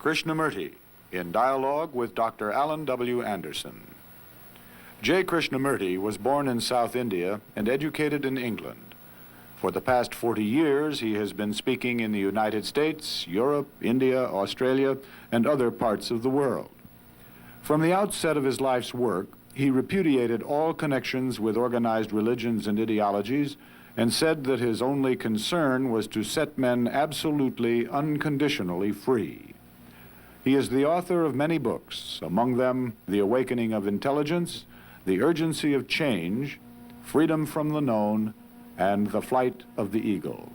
Krishnamurti in dialogue with Dr. Alan.W.Anderson. J. Krishnamurti was born in South India and educated in England. For the past 40 years, he has been speaking in the United States, Europe, India, Australia, and other parts of the world. From the outset of his life's work, he repudiated all connections with organized religions and ideologies and said that his only concern was to set men absolutely, unconditionally free. He is the author of many books, among them The Awakening of Intelligence, The Urgency of Change, Freedom from the Known, and The Flight of the Eagle.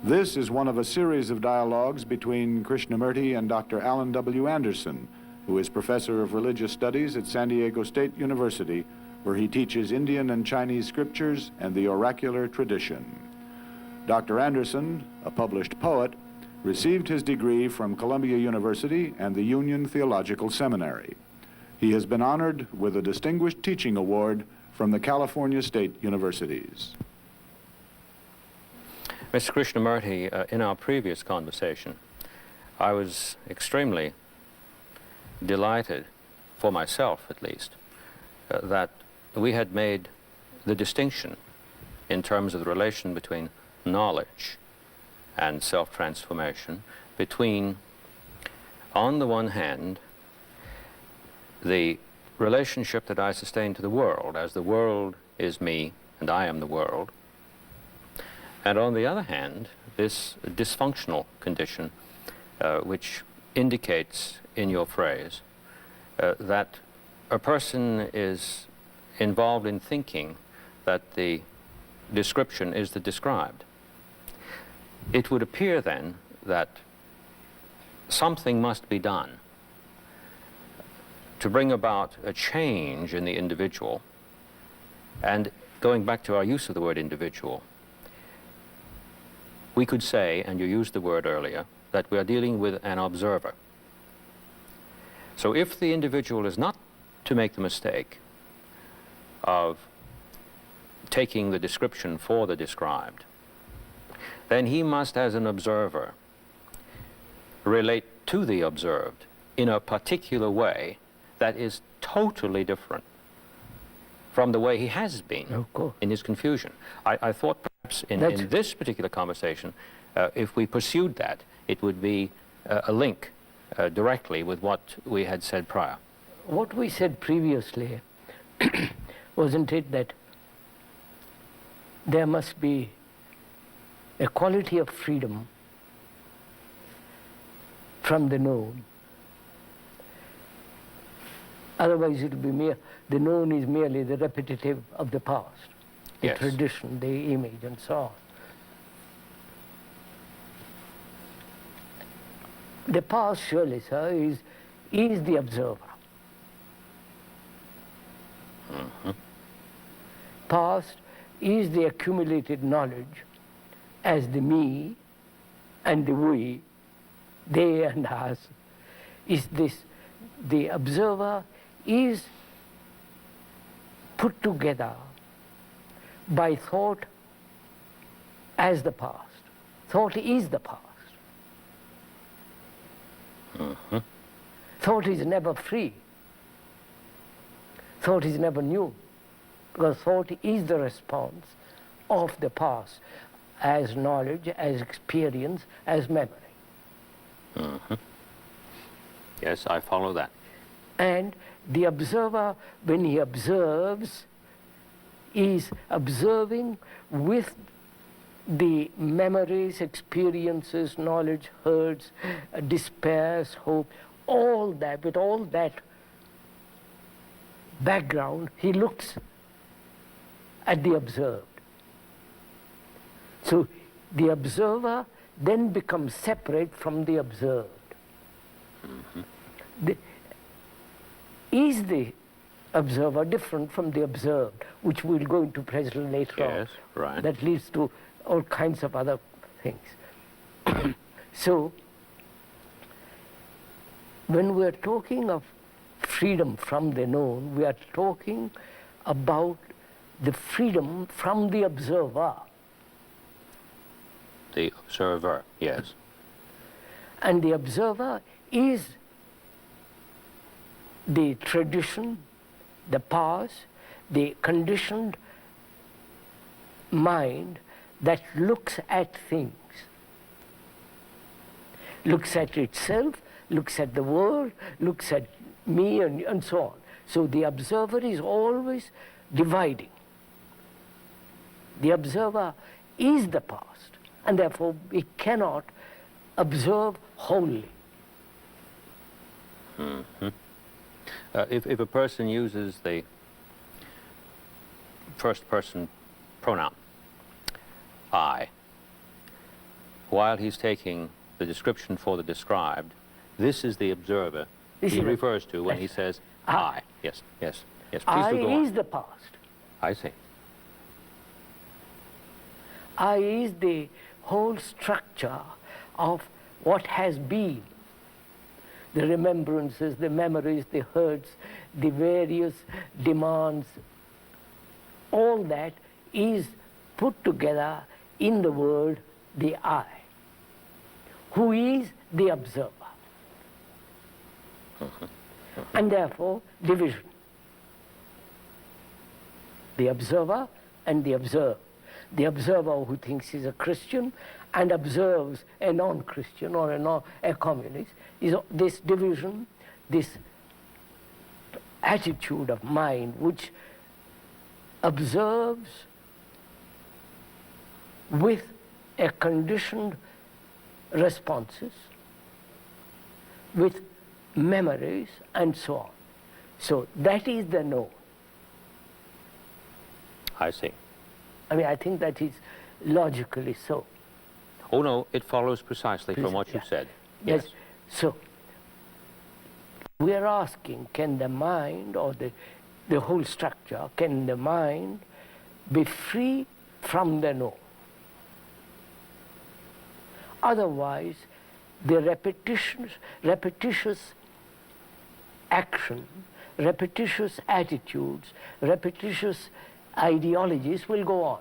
This is one of a series of dialogues between Krishnamurti and Dr. Alan.W.Anderson, who is professor of religious studies at San Diego State University, where he teaches Indian and Chinese scriptures and the oracular tradition. Dr. Anderson, a published poet, received his degree from Columbia University and the Union Theological Seminary. He has been honored with a Distinguished Teaching Award from the California State Universities. Mr. Krishnamurti, in our previous conversation, I was extremely delighted, for myself at least, that we had made the distinction in terms of the relation between knowledge and self-transformation, between, on the one hand, the relationship that I sustain to the world, as the world is me and I am the world, and on the other hand, this dysfunctional condition which indicates in your phrase that a person is involved in thinking that the description is the described. It would appear then that something must be done to bring about a change in the individual. And going back to our use of the word individual, we could say, and you used the word earlier, that we are dealing with an observer. So if the individual is not to make the mistake of taking the description for the described, then he must, as an observer, relate to the observed in a particular way that is totally different from the way he has been in his confusion. I thought perhaps in this particular conversation, if we pursued that, it would be a link directly with what we had said prior. What we said previously, wasn't it that there must be a quality of freedom from the known? Otherwise it will be mere, the known is merely the repetitive of the past, the tradition, the image, and so on. The past, surely, sir, is the observer. Past is the accumulated knowledge as the me and the we, they and us. Is this, the observer is put together by thought as the past. Thought is the past. Thought is never free. Thought is never new, because thought is the response of the past as knowledge, as experience, as memory. Yes, I follow that. And the observer, when he observes, is observing with the memories, experiences, knowledge, hurts, despairs, hope, all that, with all that background, he looks at the observed. So the observer then becomes separate from the observed. Is the observer different from the observed, which we'll go into presently later on. Yes, right. That leads to all kinds of other things. So, when we're talking of freedom from the known, we are talking about the freedom from the observer. The observer, yes. And the observer is the tradition, the past, the conditioned mind that looks at things, looks at itself, looks at the world, looks at me, and so on. So the observer is always dividing. The observer is the past, and therefore we cannot observe wholly. Mm-hmm. If a person uses the first person pronoun, I, while he's taking the description for the described, this is the observer he refers to when he says I. Yes, yes, yes. Please I do go on. is the past. I see. I is the whole structure of what has been. The remembrances, the memories, the hurts, the various demands, all that is put together in the word, the I, who is the observer. And therefore, division. The observer and the observed. The observer who thinks he's a Christian and observes a non-Christian or a communist, is this division, this attitude of mind which observes with a conditioned responses, with memories and so on. So that is the known. I see. I mean, I think that is logically so. Oh no, it follows precisely from what you've said. Yes. So we are asking, can the mind or the whole structure, can the mind be free from the known? Otherwise, the repetitious action, repetitious attitudes, repetitious ideologies will go on,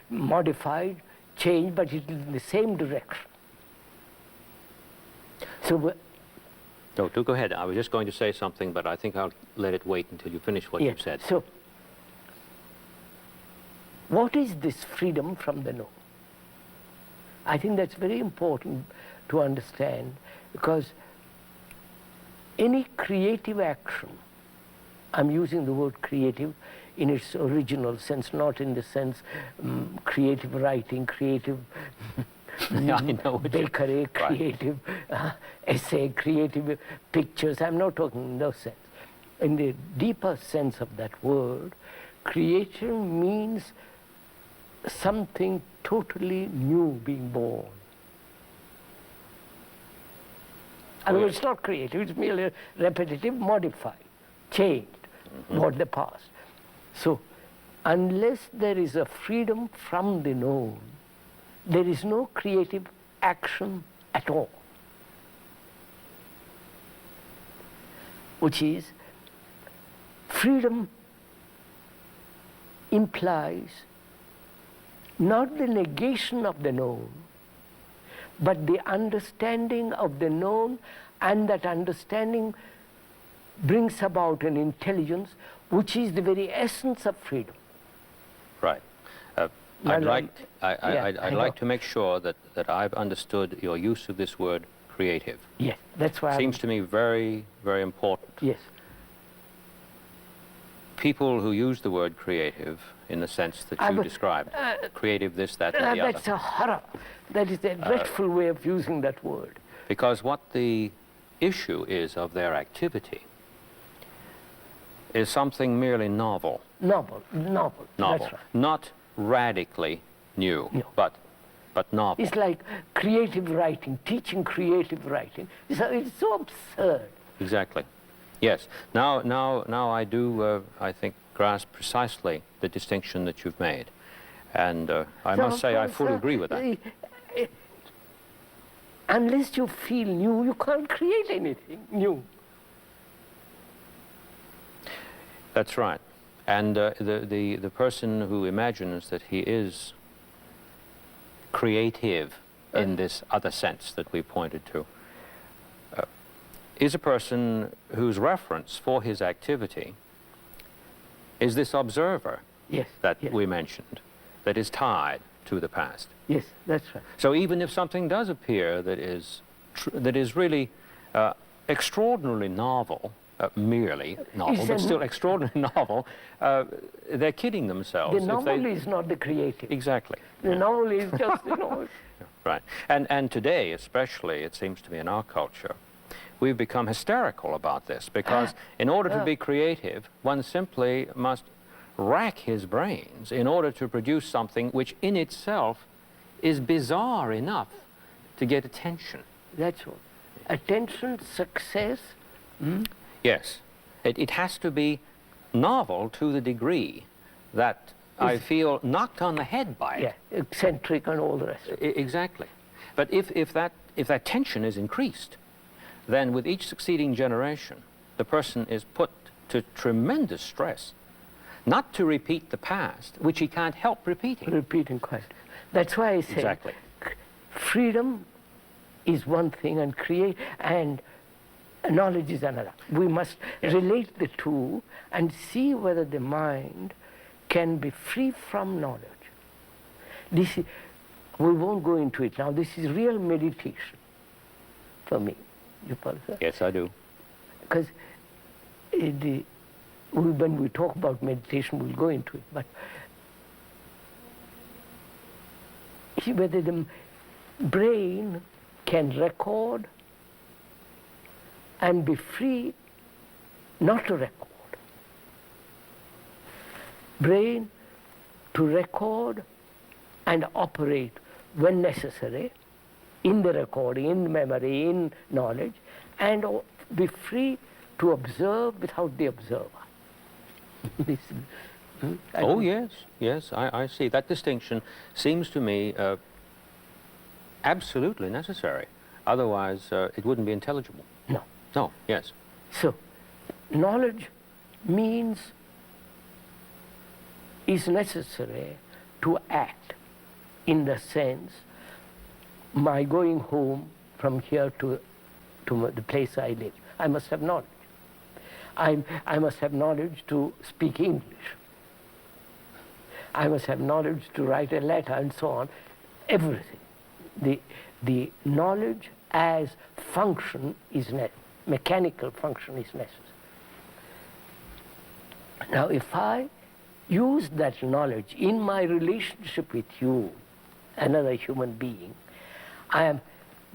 modified, changed, but it is in the same direction. So No, do go ahead. I was just going to say something, but I think I'll let it wait until you finish what you've said. So, what is this freedom from the known? I think that's very important to understand, because any creative action, I'm using the word creative in its original sense, not in the sense creative writing, creative Yeah, I know bakery, creative essay, creative pictures. I'm not talking in those sense. In the deeper sense of that word, creation means something totally new being born. And it's not creative, it's merely repetitive, modified, changed, what the past. So, unless there is a freedom from the known, there is no creative action at all. Which is, freedom implies not the negation of the known, but the understanding of the known, and that understanding brings about an intelligence which is the very essence of freedom. Right. I'd like to make sure that I've understood your use of this word creative. Yes, that's why Seems to me very, very important. Yes. People who use the word creative in the sense that you described, creative this, that, and the other. That's a horror. That is a dreadful way of using that word. Because what the issue is of their activity is something merely novel. Novel. That's right. Not radically new, No. but novel. It's like creative writing, teaching creative writing. It's so absurd. Exactly. Yes. Now I do, I think, grasp precisely the distinction that you've made. And I must say I fully agree with that. Unless you feel new, you can't create anything new. That's right. And the person who imagines that he is creative in this other sense that we pointed to, is a person whose reference for his activity is this observer Yes. that yes. we mentioned, that is tied to the past. Yes, that's right. So even if something does appear that is really extraordinarily novel, merely novel, It's but still extraordinarily novel, they're kidding themselves. The if novel they... is not the creative. Exactly. The novel is just, you know. Right. And today, especially, it seems to me in our culture, we've become hysterical about this because in order to be creative, one simply must rack his brains in order to produce something which in itself is bizarre enough to get attention. That's all. Attention, success. Yes. It has to be novel to the degree that I feel knocked on the head by it. Yeah, eccentric and all the rest. Exactly. But if that tension is increased, then with each succeeding generation, the person is put to tremendous stress, not to repeat the past, which he can't help repeating. Repeating quite. That's why I say Exactly. freedom is one thing and knowledge is another. We must relate the two and see whether the mind can be free from knowledge. We won't go into it now. This is real meditation for me. You follow, sir? Yes, I do. Because when we talk about meditation, we'll go into it. But see whether the brain can record and be free not to record. Brain to record and operate when necessary in the recording, in memory, in knowledge, and be free to observe without the observer. Oh, yes, yes, I see. That distinction seems to me absolutely necessary. Otherwise, it wouldn't be intelligible. No. No, yes. So, knowledge is necessary to act in the sense my going home from here to the place I live. I must have knowledge. I must have knowledge to speak English. I must have knowledge to write a letter and so on. Everything. The knowledge as function is mechanical function is necessary. Now, if I use that knowledge in my relationship with you, another human being, I am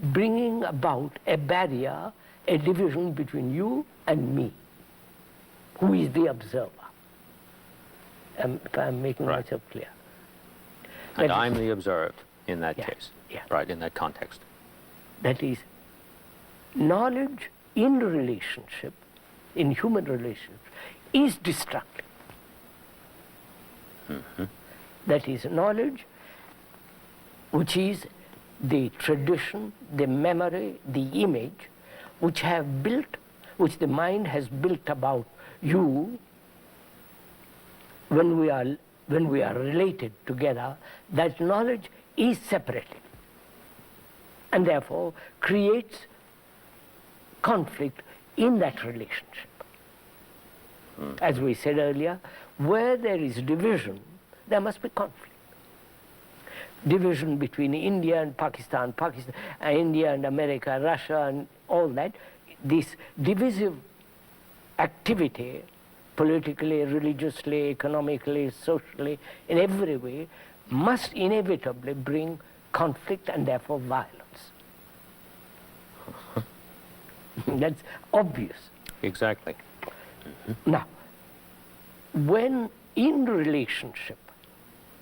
bringing about a barrier, a division between you and me, who is the observer. If I'm making myself clear. And I'm the observed in that case. Yeah. Right, in that context. That is, knowledge in relationship, in human relationship, is destructive. That is, knowledge which is the tradition, the memory, the image, which the mind has built about you when we are related together, that knowledge is separated and therefore creates conflict in that relationship. As we said earlier, where there is division, there must be conflict. Division between India and Pakistan, India and America, Russia and all that, this divisive activity, politically, religiously, economically, socially, in every way, must inevitably bring conflict and therefore violence. That's obvious. Exactly. Now, when in relationship,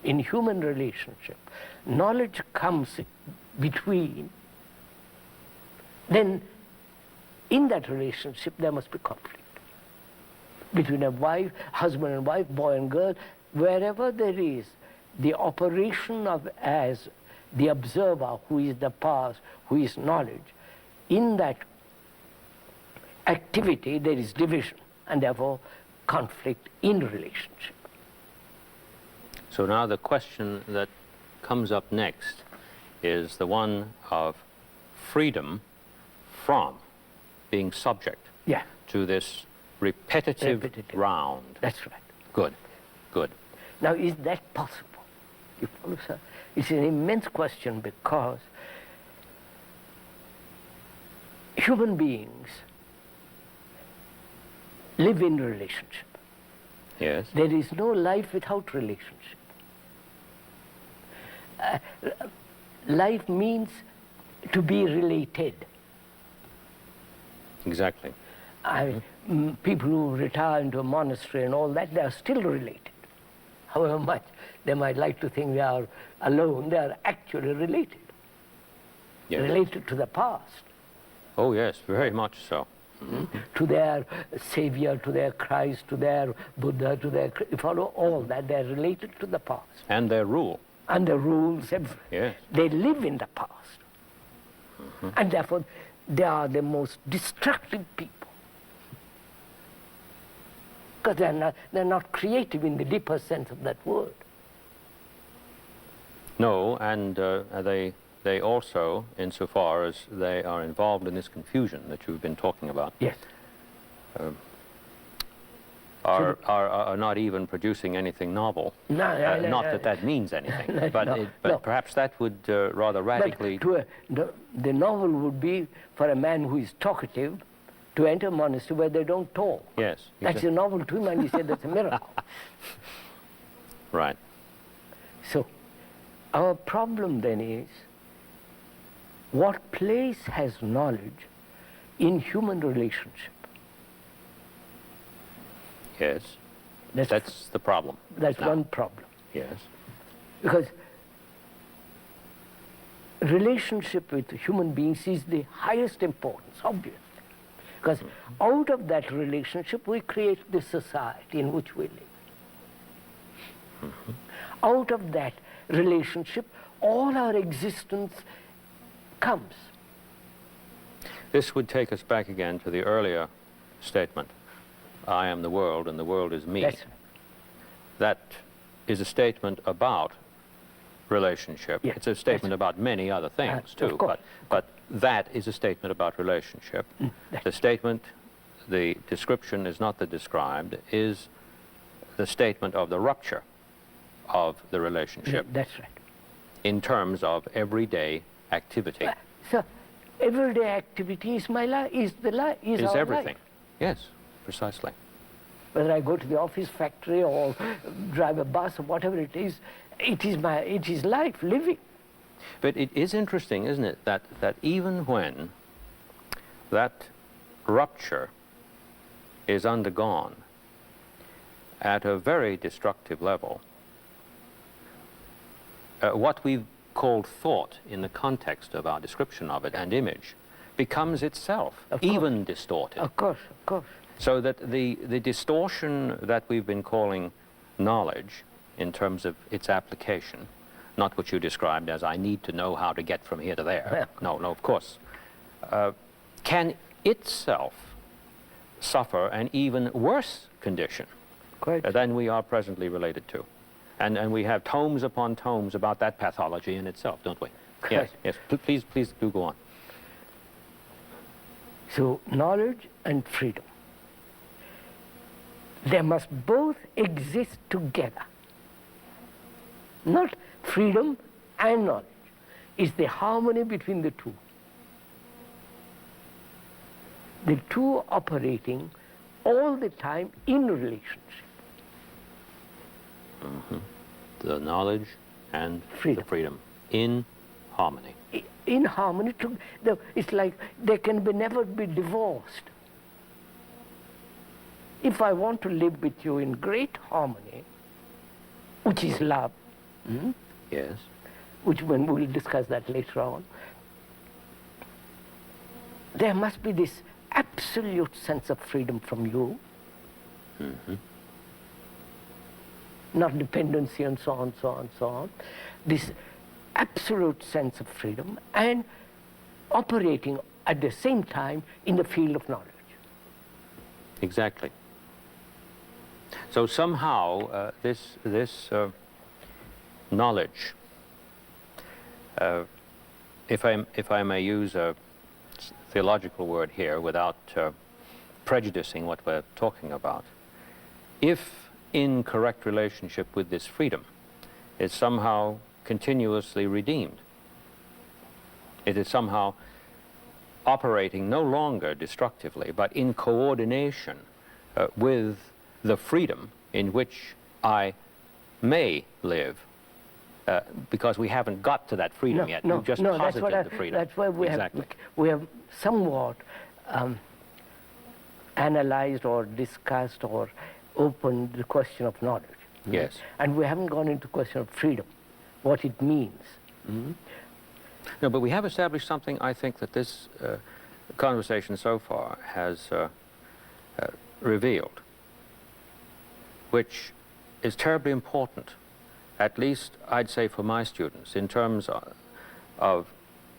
in human relationship, knowledge comes between, then in that relationship there must be conflict. Between a wife, husband and wife, boy and girl, wherever there is the operation of as the observer who is the past, who is knowledge, in that activity there is division and therefore conflict in relationship. So now the question that comes up next is the one of freedom from being subject Yeah, to this repetitive round. that's right. Good, good. Now, is that possible? You follow, sir? It's an immense question because human beings live in relationship. Yes. There is no life without relationship. Life means to be related. Exactly. People who retire into a monastery and all that, they are still related. However much they might like to think they are alone, they are actually related. Yes. Related to the past, Oh, yes, very much so. to their Savior, to their Christ, to their Buddha, to their, you follow all that, they are related to the past. And their rule. And the rules, everything. Yes. They live in the past. And therefore, they are the most destructive people. Because they're not creative in the deeper sense of that word. No, and they also, insofar as they are involved in this confusion that you've been talking about, Yes. are not even producing anything novel. No, Not that that means anything, but, No, but no. perhaps that would rather radically... But the novel would be for a man who is talkative to enter a monastery where they don't talk. Yes. That's a novel to him, and he said that's a miracle. Right. So, our problem then is, what place has knowledge in human relationship? Yes. That's That's the problem. That's now. one problem. Yes. Because relationship with human beings is the highest importance, obviously. Because out of that relationship, we create the society in which we live. Out of that relationship, all our existence comes. This would take us back again to the earlier statement, I am the world and the world is me. That's right. That is a statement about relationship. Yeah, It's a statement about many other things of too, course. but that is a statement about relationship. The statement, the description is not the described, is the statement of the rupture of the relationship That's right. in terms of everyday activity. So, everyday activity is my life, is our Everything. life. Yes, precisely. Whether I go to the office, factory, or drive a bus, or whatever it is life, living. But it is interesting, isn't it, that even when that rupture is undergone at a very destructive level, what we've called thought in the context of our description of it and image becomes itself even distorted. Of course, of course. So that the distortion that we've been calling knowledge in terms of its application, not what you described as I need to know how to get from here to there. No, of course. Can itself suffer an even worse condition Quite. than we are presently related to? And we have tomes upon tomes about that pathology in itself, don't we? Yes, yes. Please do go on. So, knowledge and freedom, they must both exist together. Not freedom and knowledge. It's the harmony between the two. The two operating all the time in relationship. The knowledge and the freedom in harmony. In harmony, it's like they can never be divorced. If I want to live with you in great harmony, which is love, Yes. which when we'll discuss that later on, there must be this absolute sense of freedom from you, not dependency and so on, so on, so on. This absolute sense of freedom and operating at the same time in the field of knowledge. Exactly. So somehow this knowledge, if I may use a theological word here without prejudicing what we're talking about. If in correct relationship with this freedom, it's somehow continuously redeemed, it is somehow operating no longer destructively, but in coordination with the freedom in which I may live, because we haven't got to that freedom yet. We've just posited the freedom. That's why exactly. we have somewhat analyzed or discussed or opened the question of knowledge. Yes. And we haven't gone into question of freedom, what it means. Mm-hmm. No, but we have established something, I think, that this conversation so far has revealed, which is terribly important, at least I'd say for my students, in terms of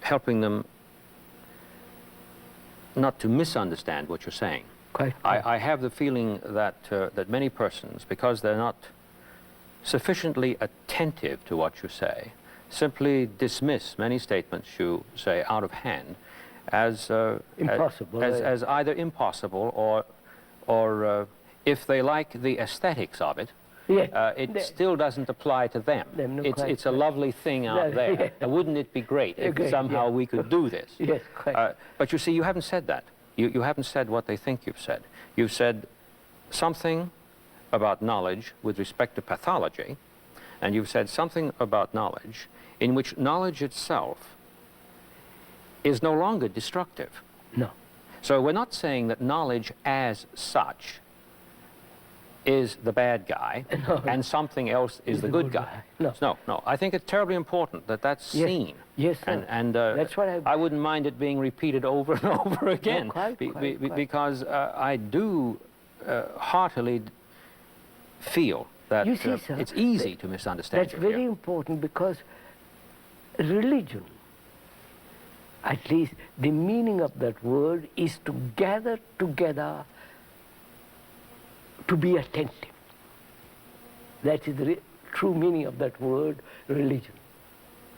helping them not to misunderstand what you're saying. Quite. I have the feeling that, that many persons, because they're not sufficiently attentive to what you say, simply dismiss many statements you say out of hand as impossible, as either impossible or if they like the aesthetics of it, it still doesn't apply to them. It's a lovely thing out there. Now, wouldn't it be great if somehow we could do this? Yes, quite. But you see, you haven't said that. You haven't said what they think you've said. You've said something about knowledge with respect to pathology, and you've said something about knowledge in which knowledge itself is no longer destructive. No. So we're not saying that knowledge as such is the bad guy and something else is the good guy. No. I think it's terribly important that that's seen. Yes, sir. And that's what I wouldn't mind it being repeated over and over again. No, quite. Because I do heartily feel that you see, sir, it's easy to misunderstand. That's very important, because religion, at least the meaning of that word, is to gather together to be attentive. That is the true meaning of that word, religion.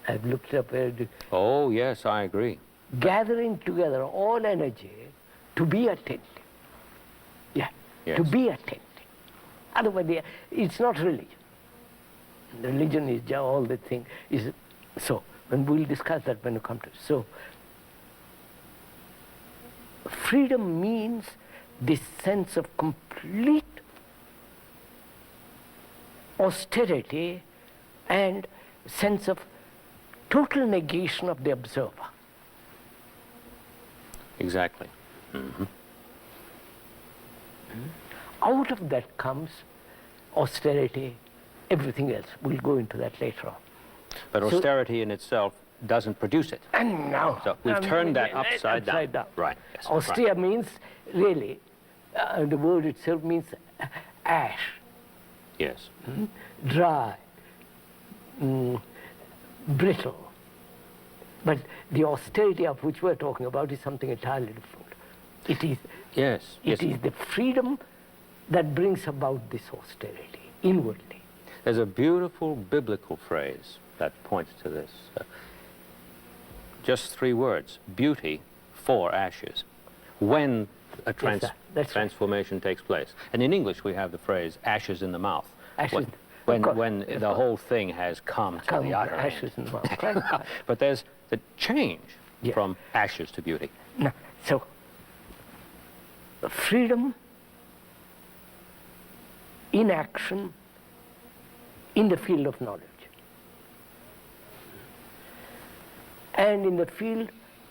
I've looked up at Oh, yes, I agree. gathering together all energy to be attentive. Yeah, Yes. to be attentive. Otherwise, it's not religion. Religion is just all the thing. So, and we'll discuss that when we come to it. So, freedom means this sense of complete austerity and sense of total negation of the observer. Exactly. Mm-hmm. Out of that comes austerity, everything else. We'll go into that later on. But austerity in itself doesn't produce it. And now, So we've turned that upside down. Right. Yes. Austere Right. means, really, the word itself means ash, Yes. dry, brittle. But the austerity of which we're talking about is something entirely different. It is, Yes. it is the freedom that brings about this austerity inwardly. There's a beautiful biblical phrase that points to this. Just 3 words: beauty for ashes. When a Yes, sir. That's right. transformation takes place. And in English we have the phrase ashes in the mouth. Ashes- When of course, the of course. whole thing has come to the utter end. ashes in the mouth. Right? But there's the change Yeah. from ashes to beauty. Now, so, freedom in action in the field of knowledge and in the field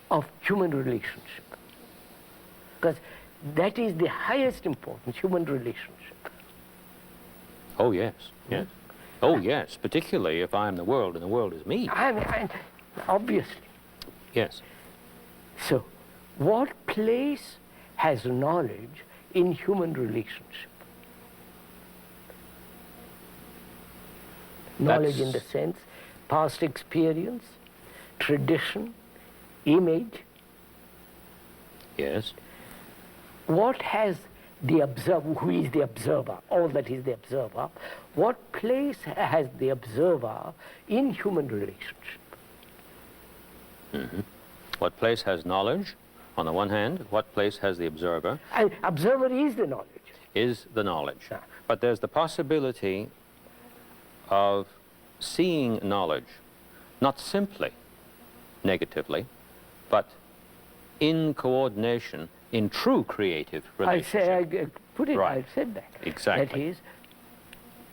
of human relationship, because that is the highest importance, human relationship. Oh, yes, yes. Oh, yes, particularly if I'm the world and the world is me. I mean, obviously. Yes. So, what place has knowledge in human relationship? Knowledge in the sense, past experience, tradition, image. Yes. What has the observer, who is the observer, all that is the observer, what place has the observer in human relationship? What place has knowledge? On the one hand, what place has the observer? And observer is the knowledge. Is the knowledge. Yeah. But there's the possibility of seeing knowledge, not simply negatively, but in coordination, in true creative relationship. I put it, Right. I said that. Exactly. That is,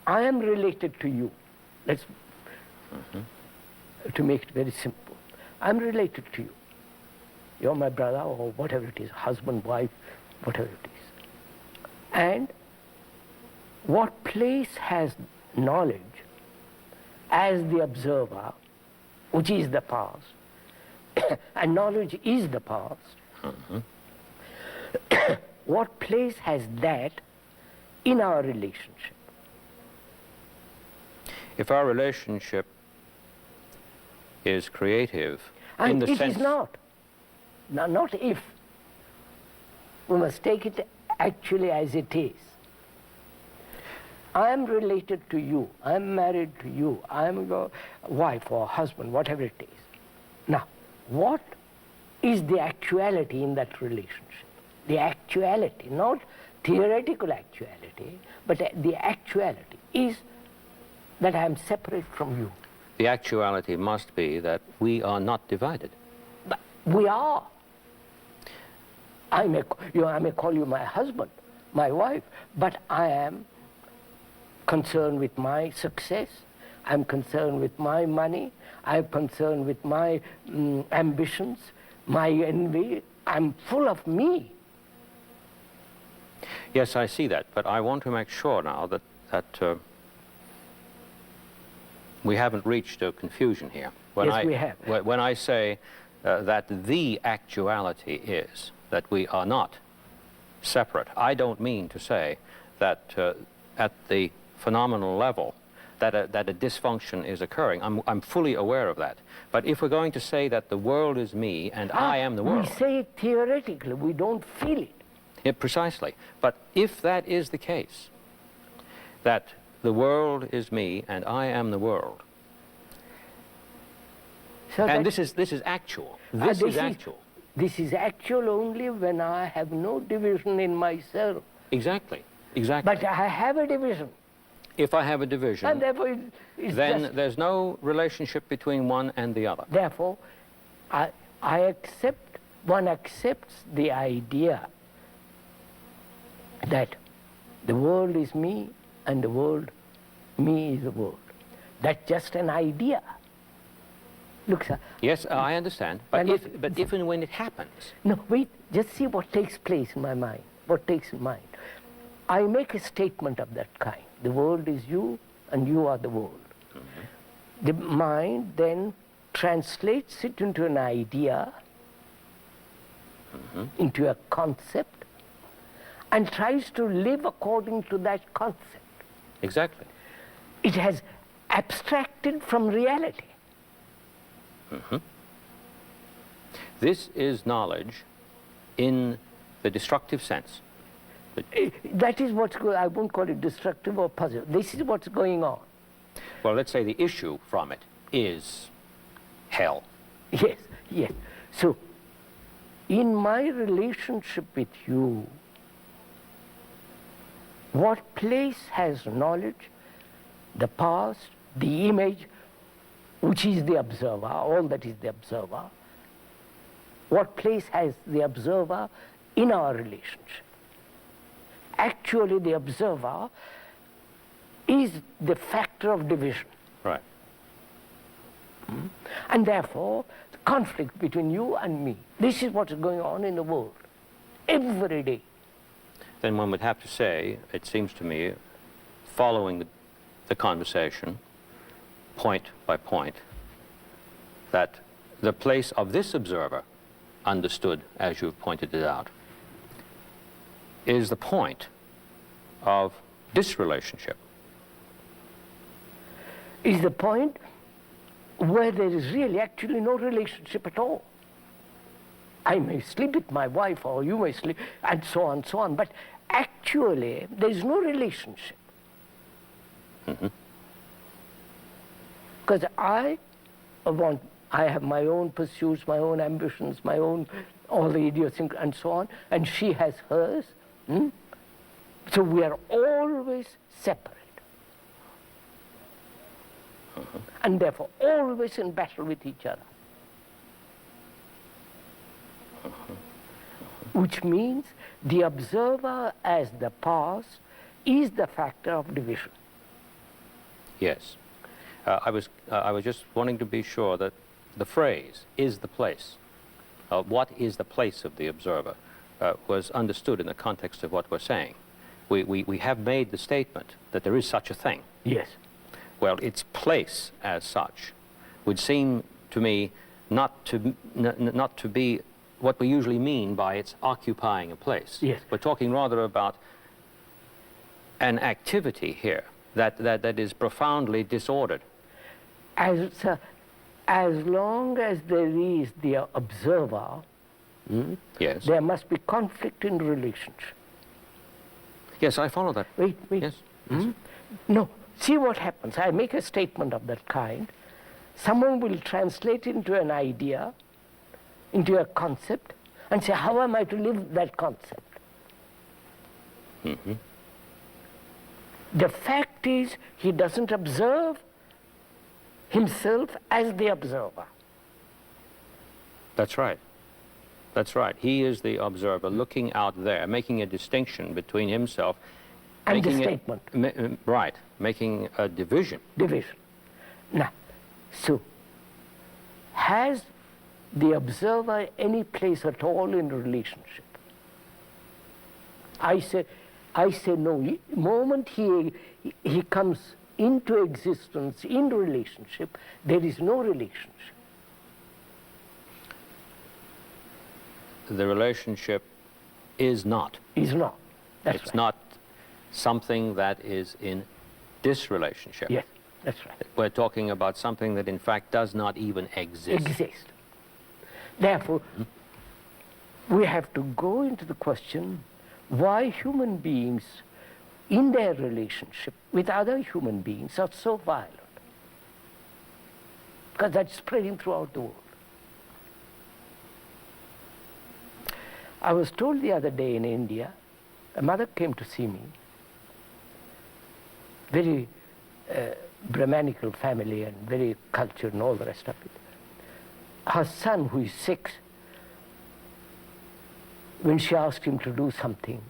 I am related to you. Let's, to make it very simple. I'm related to you. You're my brother or whatever it is, husband, wife, whatever it is. And what place has knowledge as the observer, which is the past, and knowledge is the past, what place has that in our relationship? If our relationship is creative, in And the it sense... is not. Not if. We must take it actually as it is. I am related to you. I am married to you. I am your wife or husband, whatever it is. Now, what is the actuality in that relationship? The actuality, not theoretical actuality, but the actuality is that I am separate from you. The actuality must be that we are not divided. But we are. I may call you my husband, my wife, but I am concerned with my success. I'm concerned with my money. I'm concerned with my ambitions, my envy. I'm full of me. Yes, I see that, but I want to make sure now that we haven't reached a confusion here. Yes, we have. When I say that the actuality is that we are not separate, I don't mean to say that at the phenomenal level that a dysfunction is occurring. I'm fully aware of that. But if we're going to say that the world is me and I am the world... We say it theoretically, we don't feel it. Yeah, precisely. But if that is the case, that the world is me and I am the world, So and that- this is actual. This is actual. This is actual only when I have no division in myself. Exactly. Exactly. But I have a division. If I have a division, And therefore, it's then just, there's no relationship between one and the other. therefore, I accept, one accepts the idea that the world is me and the world, me is the world. That's just an idea. Look, sir. Yes, I understand. But And if and when it happens, No, wait, just see what takes place in my mind. What takes in mind. I make a statement of that kind. The world is you and you are the world. The mind then translates it into an idea, into a concept, and tries to live according to that concept. exactly. It has abstracted from reality. This is knowledge in the destructive sense. That is what's going, I won't call it destructive or positive. This is what's going on. Well, let's say the issue from it is hell. Yes, yes. So, in my relationship with you, what place has knowledge, the past, the image, which is the observer, all that is the observer, what place has the observer in our relationship? Actually, the observer is the factor of division. Right. And therefore, the conflict between you and me. This is what's going on in the world, every day. Then one would have to say, it seems to me, following the conversation, point by point, that the place of this observer, understood as you've pointed it out, is the point of this relationship. Is the point where there is really actually no relationship at all. I may sleep with my wife or you may sleep, and so on, but actually there is no relationship. Because I have my own pursuits, my own ambitions, my own all the idiosyncrasies and so on, and she has hers. So we are always separate. And therefore always in battle with each other. Which means the observer as the past is the factor of division. Yes. I was just wanting to be sure that the phrase, is the place, what is the place of the observer, was understood in the context of what we're saying. We have made the statement that there is such a thing. Yes. Well, its place as such would seem to me not to be what we usually mean by its occupying a place. Yes. We're talking rather about an activity here that is profoundly disordered. As long as there is the observer, Yes. there must be conflict in relationship. Yes, I follow that. Wait. Yes. No, see what happens. I make a statement of that kind. Someone will translate into an idea, into a concept, and say, how am I to live that concept? The fact is, he doesn't observe himself as the observer. That's right. That's right. He is the observer looking out there, making a distinction between himself And the making statement. Right, making a division. Division. Now, so, has the observer any place at all in relationship? I say no. The moment he comes into existence in relationship, there is no relationship. The relationship is not. Is not. That's It's right. not something that is in disrelationship. Yes, that's right. We're talking about something that in fact does not even exist. Exist. Therefore, we have to go into the question why human beings in their relationship with other human beings are so violent. Because that's spreading throughout the world. I was told the other day in India, a mother came to see me, very Brahmanical family and very cultured and all the rest of it. Her son, who is 6, when she asked him to do something,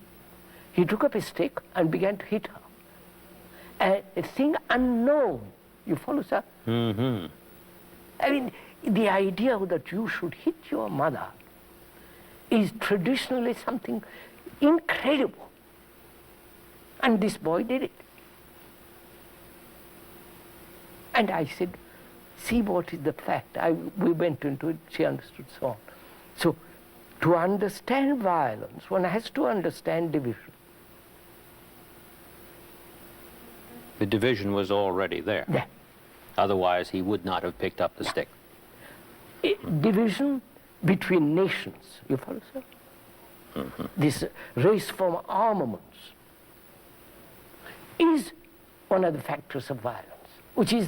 he took up a stick and began to hit her. A thing unknown. You follow, sir? I mean, the idea that you should hit your mother is traditionally something incredible. And this boy did it. And I said, see what is the fact. We went into it, she understood, so on. So, to understand violence, one has to understand division. The division was already there. Yeah. Otherwise, he would not have picked up the stick. Division between nations, you follow, sir? This race from armaments is one of the factors of violence, which is,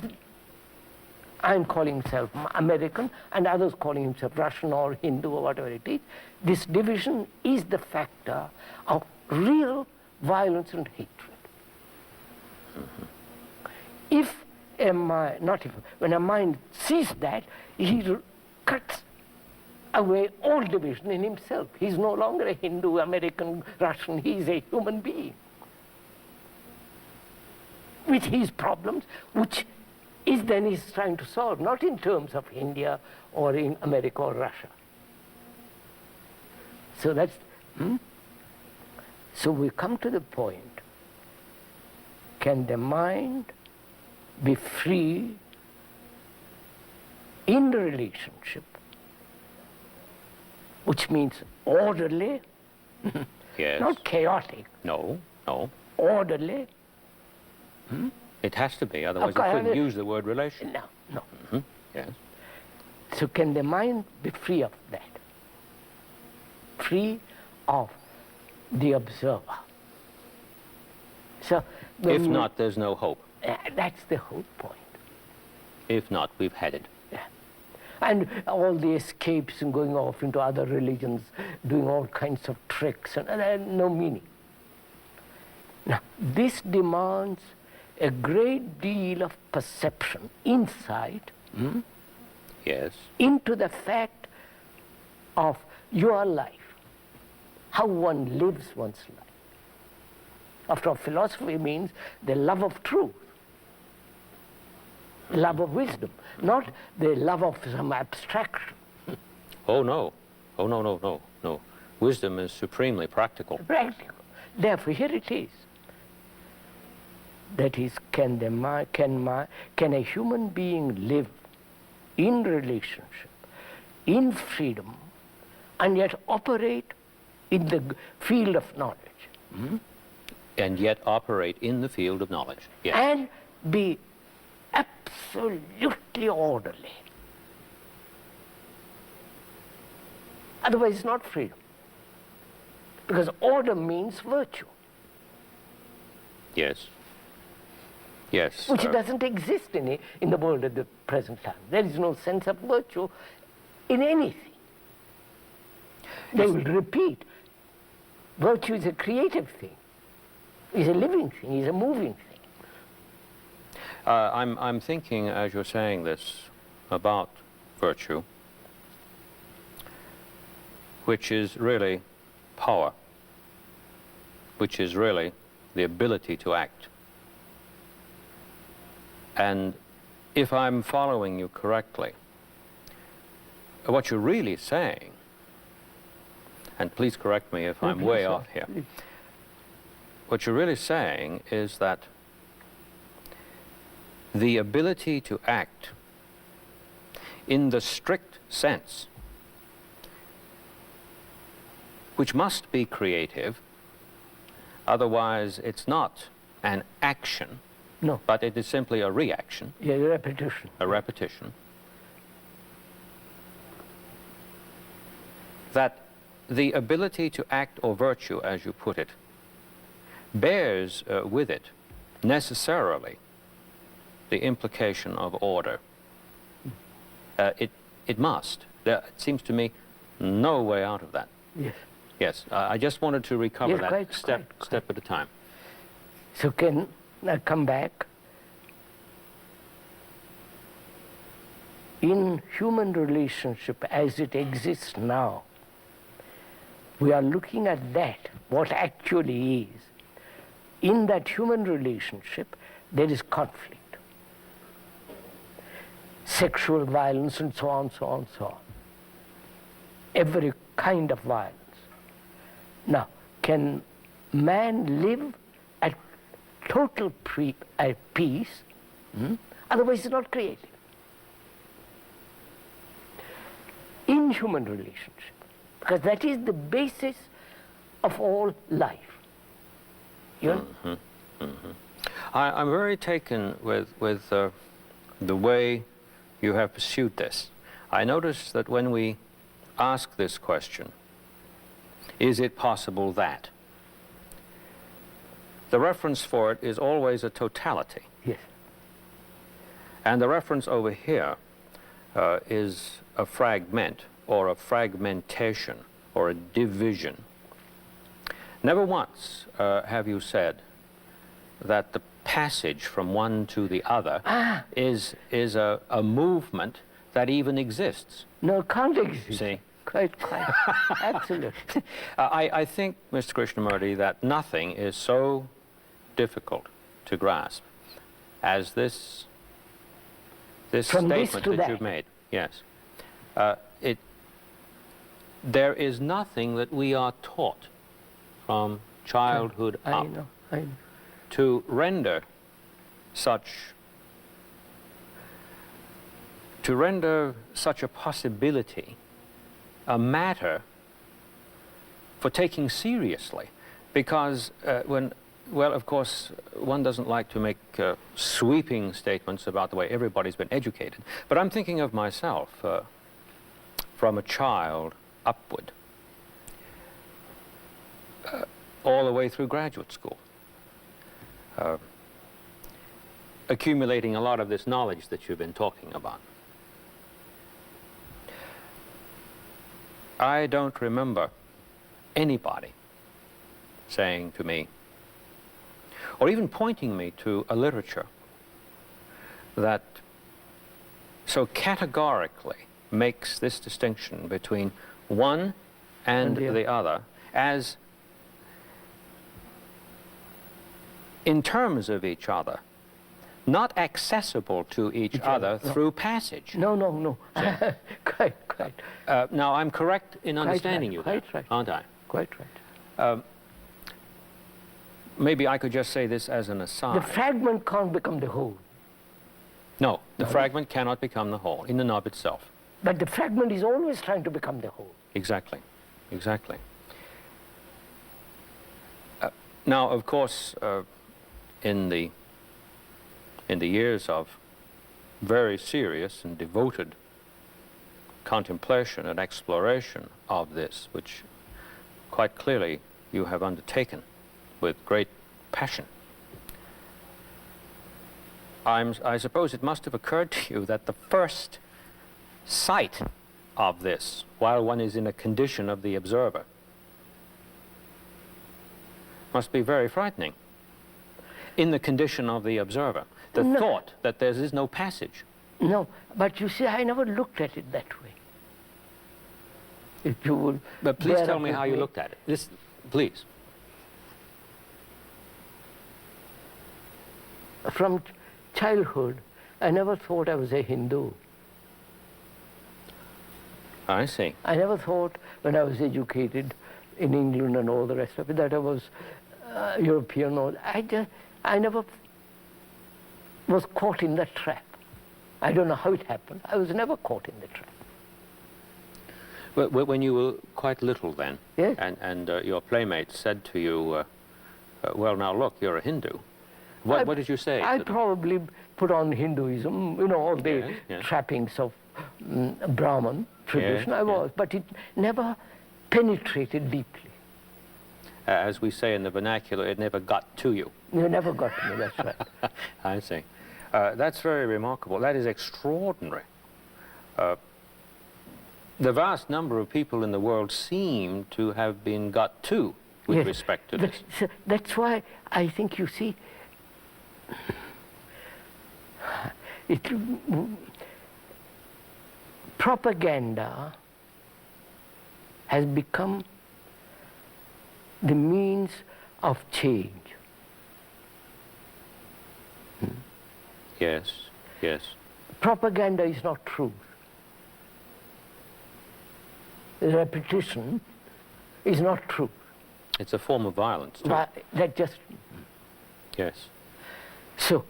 I'm calling myself American, and others calling himself Russian or Hindu or whatever it is. This division is the factor of real violence and hatred. If a mind, when a mind sees that, he cuts away all division in himself. He's no longer a Hindu, American, Russian, he's a human being with his problems, which is then he's trying to solve, not in terms of India or in America or Russia. So that's, so we come to the point, can the mind be free in the relationship, which means orderly, Yes. not chaotic, No, no. orderly? It has to be, otherwise Okay, you couldn't use the word relation. No. Yes. So can the mind be free of that? Free of the observer. So If not, there's no hope. that's the whole point. If not, we've had it. Yeah. And all the escapes and going off into other religions, doing all kinds of tricks, and no meaning. Now, this demands a great deal of perception, insight, Yes. into the fact of your life, how one lives one's life. After all, philosophy means the love of truth, love of wisdom, not the love of some abstraction. Oh, no. Oh, no, no, no, no. Wisdom is supremely practical. Practical. Therefore, here it is. That is, can a human being live in relationship, in freedom, and yet operate in the field of knowledge? And yet operate in the field of knowledge. Yes. And be absolutely orderly. Otherwise, it's not freedom. Because order means virtue, Yes. Yes. which doesn't exist in the world at the present time. There is no sense of virtue in anything. They will repeat. Virtue is a creative thing, is a living thing, is a moving thing. I'm thinking, as you're saying this, about virtue, which is really power, which is really the ability to act. And if I'm following you correctly, what you're really saying, and please correct me if I'm way off here, what you're really saying is that the ability to act in the strict sense, which must be creative, otherwise it's not an action, No. but it is simply a reaction, Yeah, repetition. a repetition, that the ability to act, or virtue as you put it, bears with it necessarily the implication of order. It must. There seems to me no way out of that. Yes. Yes, I just wanted to recover Yes, that quite, step at a time. So can I come back? In human relationship as it exists now, we are looking at that, what actually is. In that human relationship, there is conflict. Sexual violence and so on, so on, so on. Every kind of violence. Now, can man live at total peace? Otherwise, it's not creative. In human relationship, because that is the basis of all life. You know? I'm very taken with the way you have pursued this. I notice that when we ask this question, is it possible that? The reference for it is always a totality. Yes. And the reference over here is a fragment, or a fragmentation, or a division. Never once have you said that the passage from one to the other is a movement that even exists. No, it can't exist. See? Quite. Absolutely. I think, Mr. Krishnamurti, that nothing is so difficult to grasp as this From this statement to that that. you've made. Yes. There is nothing that we are taught from childhood I up know. to render such a possibility a matter for taking seriously, because well, of course, one doesn't like to make sweeping statements about the way everybody's been educated, but I'm thinking of myself from a child upward, all the way through graduate school, accumulating a lot of this knowledge that you've been talking about. I don't remember anybody saying to me, or even pointing me to a literature that so categorically makes this distinction between one and the other as, in terms of each other, not accessible to each other through passage. No. Quite. Now, I'm correct in understanding you there, aren't I? Quite right. Maybe I could just say this as an aside. The fragment can't become the whole. No, the fragment cannot become the whole in and of itself. But the fragment is always trying to become the whole. Exactly. Now, of course, in the years of very serious and devoted contemplation and exploration of this, which quite clearly you have undertaken with great passion, I suppose it must have occurred to you that the first sight of this, while one is in a condition of the observer, must be very frightening. In the condition of the observer, the thought that there is no passage. No, but you see, I never looked at it that way. If you would. But please tell me how you looked at it. This, please. From childhood, I never thought I was a Hindu. I see. I never thought, when I was educated in England and all the rest of it, that I was European. Or I never was caught in that trap. I don't know how it happened. I was never caught in the trap. When you were quite little then, yes, and your playmates said to you, well, now look, you're a Hindu. What did you say? I probably put on Hinduism, you know, all the trappings of Brahman tradition. I was, but it never penetrated deeply. As we say in the vernacular, it never got to you. You never got to me, that's right. I see. That's very remarkable. That is extraordinary. The vast number of people in the world seem to have been got to with respect to this. That's why I think, you see, propaganda has become the means of change. Yes. Propaganda is not truth. Repetition is not truth. It's a form of violence, too. But that just... Yes. So,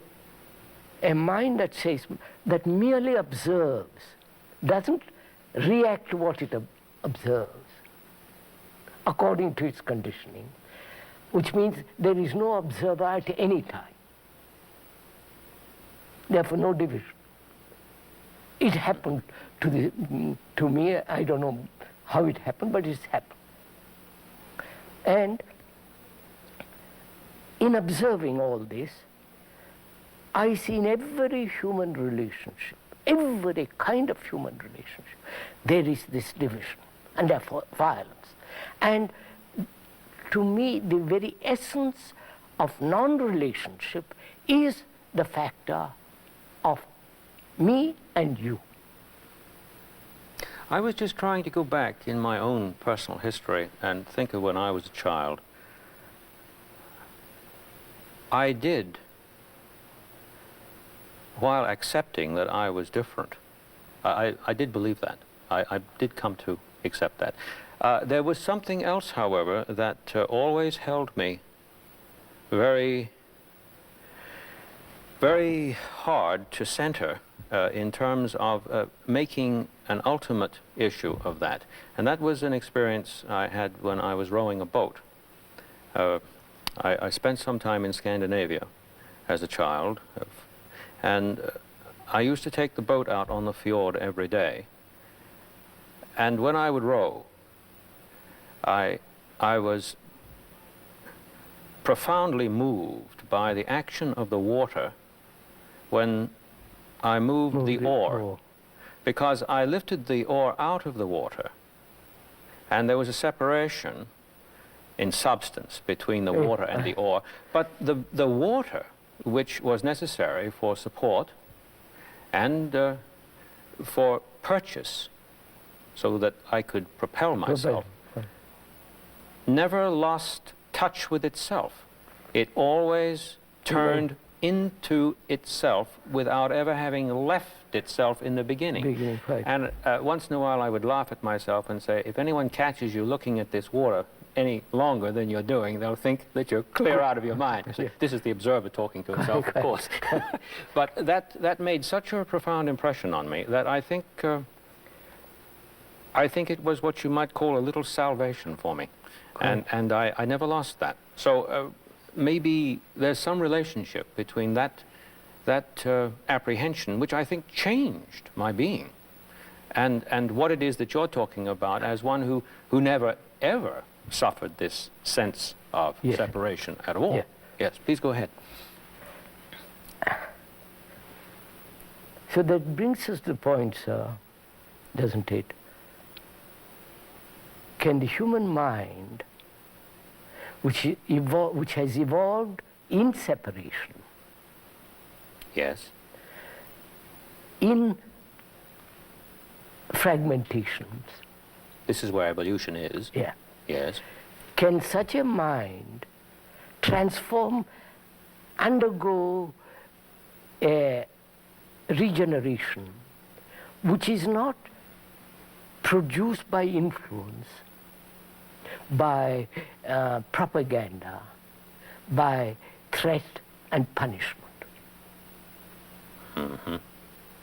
a mind that says, that merely observes, doesn't react to what it observes according to its conditioning, which means there is no observer at any time. Therefore, no division. It happened to me, I don't know how it happened, but it's happened. And in observing all this, I see in every human relationship, every kind of human relationship, there is this division, and therefore violence. And to me, the very essence of non-relationship is the factor of me and you. I was just trying to go back in my own personal history and think of when I was a child. I did, while accepting that I was different, I did believe that. I did come to accept that. There was something else, however, that always held me very, very hard to center in terms of making an ultimate issue of that. And that was an experience I had when I was rowing a boat. I spent some time in Scandinavia as a child, and I used to take the boat out on the fjord every day. And when I would row, I was profoundly moved by the action of the water when I moved the oar, because I lifted the oar out of the water, and there was a separation in substance between the water and the ore. But the water, which was necessary for support and for purchase, so that I could propel myself, never lost touch with itself. It always turned into itself without ever having left itself in the beginning. And once in a while I would laugh at myself and say, if anyone catches you looking at this water any longer than you're doing, they'll think that you're clear out of your mind. This is the observer talking to himself, of course. But that made such a profound impression on me that I think it was what you might call a little salvation for me. And I never lost that. So maybe there's some relationship between that apprehension, which I think changed my being, and what it is that you're talking about as one who never, ever suffered this sense of separation at all. Yeah. Yes, please go ahead. So that brings us to the point, sir, doesn't it? Can the human mind, which has evolved in separation, yes, in fragmentations, this is where evolution is. Yeah. Yes. Can such a mind transform, undergo a regeneration which is not produced by influence, by propaganda, by threat and punishment?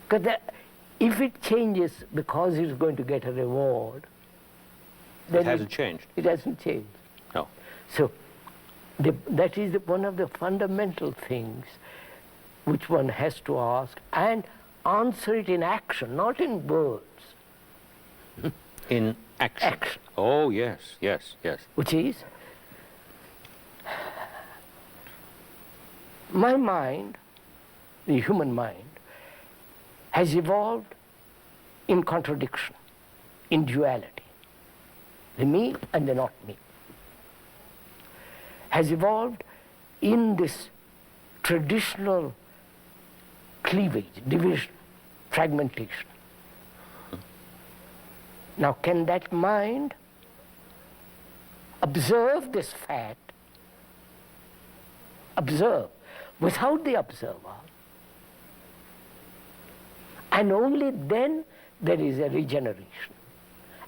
Because if it changes because it's going to get a reward, then it hasn't changed. It hasn't changed. No. So that is one of the fundamental things which one has to ask and answer it in action, not in words. In action. Action. Oh, yes, yes, yes. Which is, my mind, the human mind, has evolved in contradiction, in duality. The me and the not me. Has evolved in this traditional cleavage, division, fragmentation. Now, can that mind observe this fact, observe, without the observer, and only then there is a regeneration.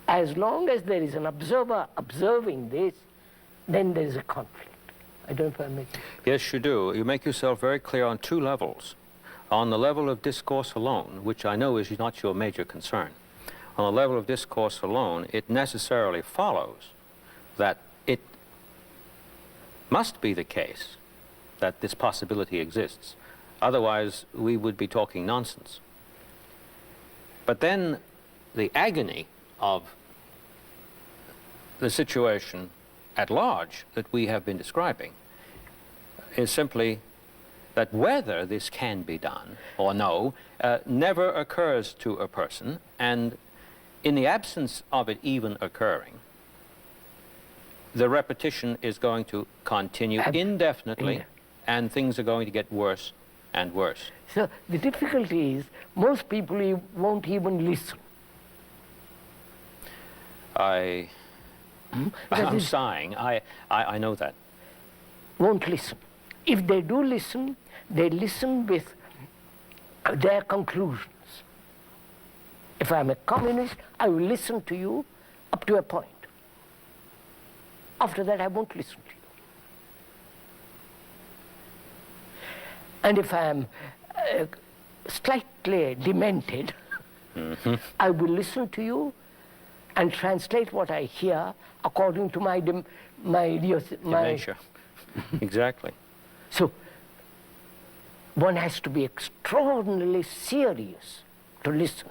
As long as there is an observer observing this, then there is a conflict. I don't know if I make it. Yes, you do. You make yourself very clear on two levels. On the level of discourse alone, which I know is not your major concern, on the level of discourse alone, it necessarily follows that it must be the case that this possibility exists. Otherwise, we would be talking nonsense. But then the agony of the situation at large that we have been describing is simply that whether this can be done or no never occurs to a person, and in the absence of it even occurring, the repetition is going to continue indefinitely, and things are going to get worse and worse. So the difficulty is most people won't even listen. I'm sighing. I know that. Won't listen. If they do listen, they listen with their conclusions. If I'm a communist, I will listen to you up to a point. After that, I won't listen to you. And if I'm slightly demented, I will listen to you and translate what I hear according to my dementia. Exactly. So one has to be extraordinarily serious to listen.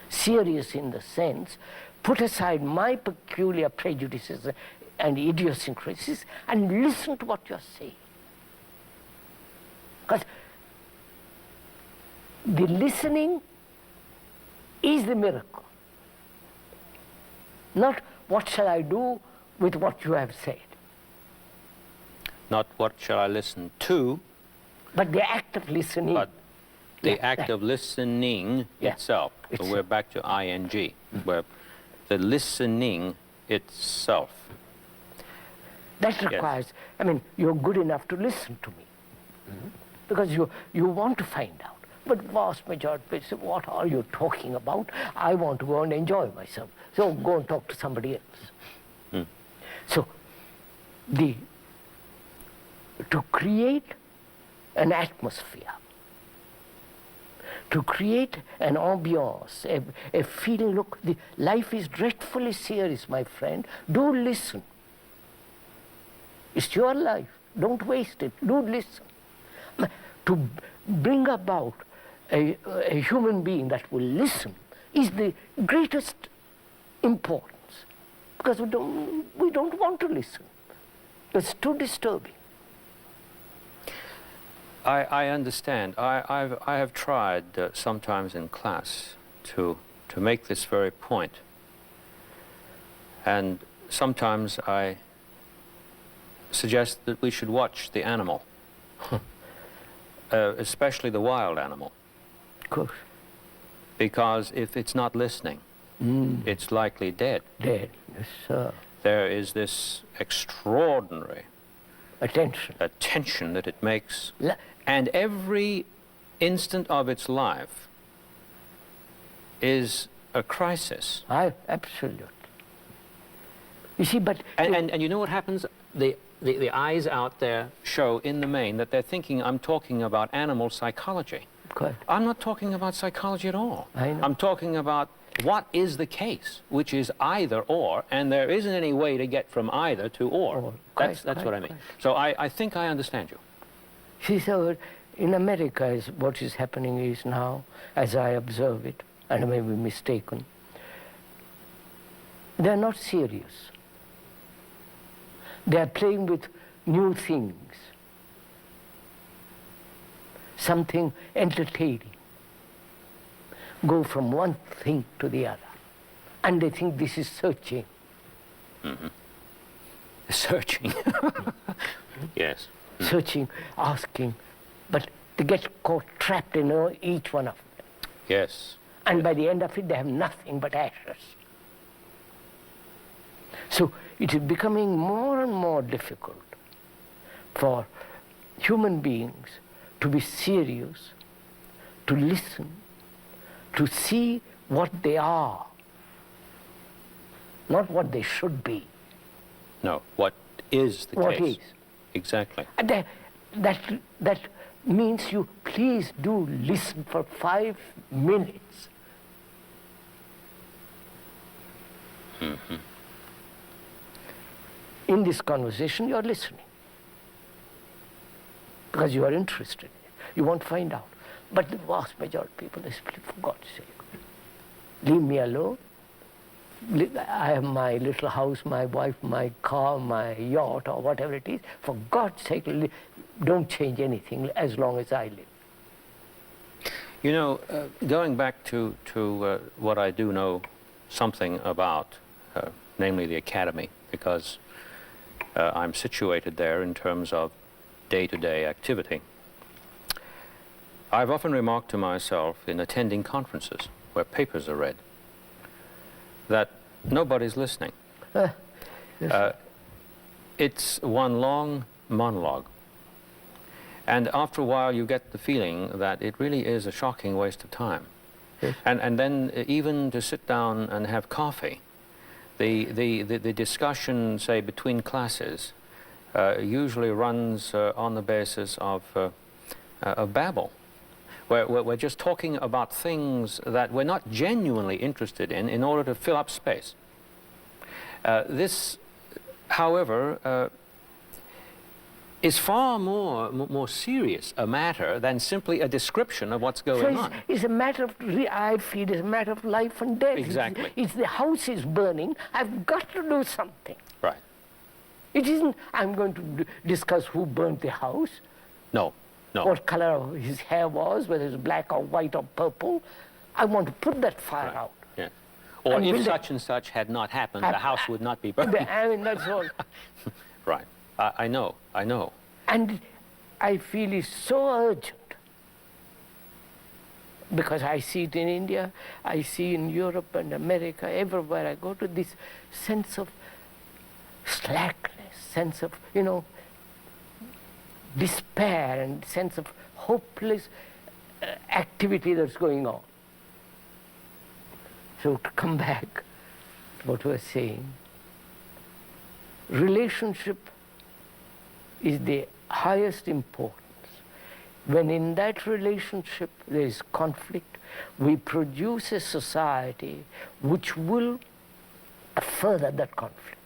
Serious in the sense, put aside my peculiar prejudices and idiosyncrasies and listen to what you're saying. Because the listening is the miracle. Not what shall I do with what you have said, Not what shall I listen to, but the act of listening. but the Yeah, act that- of listening Yeah, itself. So itself. we're back to ing, where the listening itself. That requires, I mean, you're good enough to listen to me because you want to find out. But vast majority say, what are you talking about? I want to go and enjoy myself. So go and talk to somebody else. So to create an atmosphere, to create an ambiance, a feeling, look, life is dreadfully serious, my friend. Do listen. It's your life. Don't waste it. Do listen. To bring about a human being that will listen is the greatest importance, because we don't want to listen. It's too disturbing. I understand. I have tried sometimes in class to make this very point. And sometimes I suggest that we should watch the animal, especially the wild animal. Of course. Because if it's not listening, it's likely dead. Dead. Yes, sir. There is this extraordinary Attention. attention that it makes, and every instant of its life is a crisis. Absolutely. You see, but And you know what happens? The eyes out there show in the main that they're thinking I'm talking about animal psychology. Correct. I'm not talking about psychology at all. I know. I'm talking about what is the case, which is either or, and there isn't any way to get from either to or. That's what I mean. So I think I understand you. see, so in America, what is happening is now, as I observe it, and I may be mistaken, they're not serious. They're playing with new things, something entertaining. Go from one thing to the other. And they think this is searching. Searching. Yes. Searching, asking, but they get caught trapped in each one of them. Yes. And by the end of it, they have nothing but ashes. So it is becoming more and more difficult for human beings to be serious, to listen, to see what they are, not what they should be. No, what is the What case? is. Exactly. And that means you please do listen for 5 minutes. In this conversation, you're listening because you are interested in it. You want to find out. But the vast majority of people, they say, for God's sake, leave me alone. I have my little house, my wife, my car, my yacht, or whatever it is. For God's sake, don't change anything as long as I live. You know, going back to what I do know something about, namely the academy, because I'm situated there in terms of day-to-day activity. I've often remarked to myself in attending conferences where papers are read that nobody's listening. It's one long monologue. And after a while you get the feeling that it really is a shocking waste of time. Yes. And then even to sit down and have coffee, the discussion, say, between classes usually runs on the basis of babble. We're just talking about things that we're not genuinely interested in order to fill up space. This, however, is far more serious a matter than simply a description of what's going on. It's a matter of, I feel, it's a matter of life and death. Exactly. It's the house is burning. I've got to do something. Right. It isn't, I'm going to discuss who burnt the house, No, no. what color his hair was, whether it's black or white or purple. I want to put that fire out. Yeah. Or And will if they- such and such had not happened, the house would not be burned. I mean, that's all. Right. I know. And I feel it's so urgent because I see it in India, I see in Europe and America, everywhere I go to, this sense of slackness, sense of, despair and sense of hopeless activity that's going on. So to come back to what we were saying, relationship is the highest importance. When in that relationship there is conflict, we produce a society which will further that conflict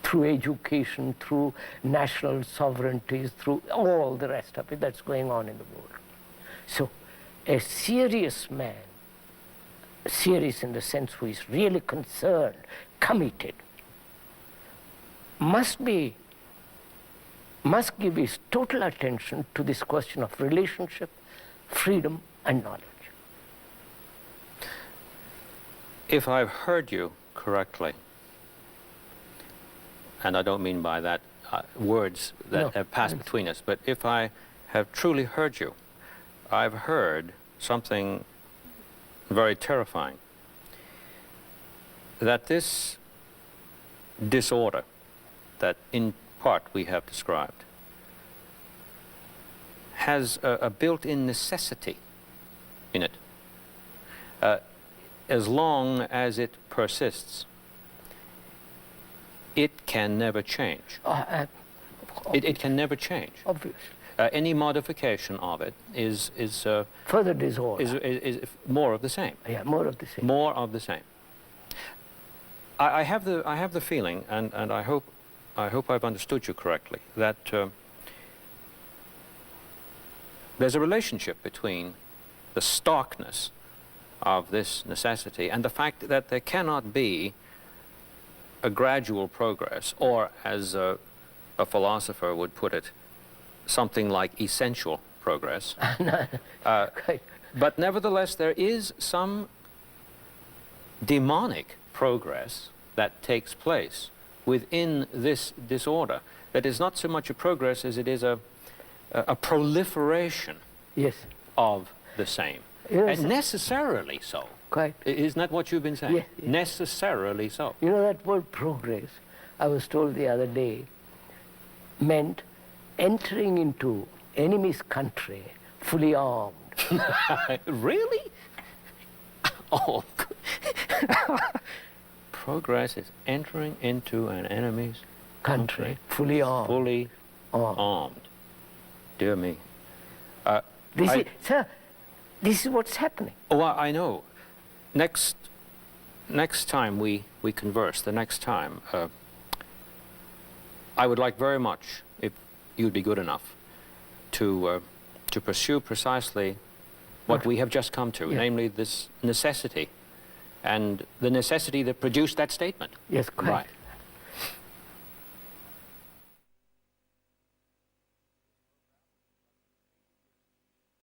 through education, through national sovereignties, through all the rest of it that's going on in the world. So a serious man, serious in the sense who is really concerned, committed, must give his total attention to this question of relationship, freedom, and knowledge. If I've heard you correctly, and I don't mean by that words that have passed between us, but if I have truly heard you, I've heard something very terrifying. That this disorder that in part we have described has a built-in necessity in it. As long as it persists, it can never change. It can never change. Obviously. Any modification of it is Further disorder. is more of the same. Yeah, more of the same. More of the same. I have the feeling, and I hope I've understood you correctly, that there's a relationship between the starkness of this necessity and the fact that there cannot be a gradual progress, or as a philosopher would put it, something like essential progress. But nevertheless, there is some demonic progress that takes place within this disorder. That is not so much a progress as it is a proliferation Yes. of the same. Yes. And necessarily so. Quite. Isn't that what you've been saying? Yes, yes. Necessarily so. You know that word progress, I was told the other day, meant entering into enemy's country fully armed. Really? Oh, progress is entering into an enemy's Country fully armed. fully armed. Dear me. Sir, this is what's happening. Oh, I know. Next time we converse, the next time, I would like very much, if you'd be good enough, to pursue precisely what we have just come to, Yeah. namely this necessity, and the necessity that produced that statement. Yes, quite. Right.